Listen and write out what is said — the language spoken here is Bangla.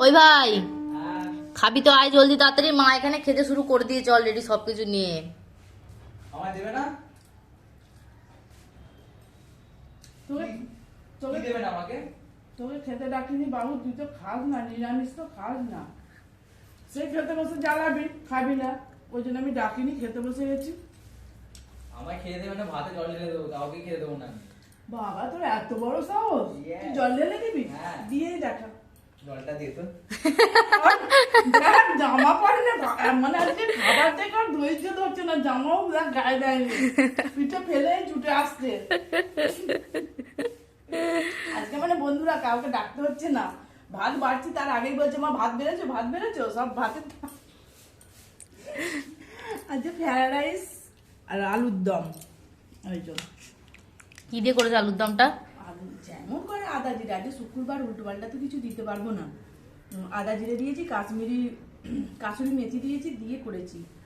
ওই ভাই, খাবি তো আয় জলদি তাড়াতাড়ি, মা এখানে খেতে শুরু করে দিয়েছে অলরেডি সবকিছু নিয়ে। আমায় দেবে না? তোকে কি তোকে দেবে না আমাকে? তোকে খেতে ডাকিনি বাবু, তুই তো খাস না, নিরামিষ তো খাস না। সে খেতে বসে জ্বালাবি, খাবি না, ওই জন্য আমি ডাকিনি, খেতে বসে গেছি। আমায় খেয়ে দেবে না, ভাতে জল ঢেলে দেবো, কাউকে খেতে দেবো না আমি। বাবা তোর এত বড় সাহস, Yes. তুই জল ঢেলে দিবি? হ্যাঁ। দিয়েই দেখা। জলটা দিয়ে তো। দেখ, জামা পরে না, মানে আজকে খাবার থেকে আর ধৈর্য ধরছে না, জামাও দেখ গায়ে দেয়নি, পিঠে ফেলে ছুটে আসছে। আজকে মানে বন্ধুরা কাউকে ডাকতে হচ্ছে না, ভাত বাড়ছি তার আগেই বলছে মা ভাত বেড়েছো, ভাত বেড়েছো, সব ভাতের আজকে ফ্রাইড রাইস আর আলুর দম। ওই জন্য কি দিয়ে করেছে আলুর দমটা? আলু যেমন করে আদা জিরে, আজকে শুক্রবার উল্টো পাল্টা তো কিছু দিতে পারবো না। আদা জিরে দিয়েছি, কাশ্মীরি কাসুরি মেথি দিয়েছি, দিয়ে করেছি।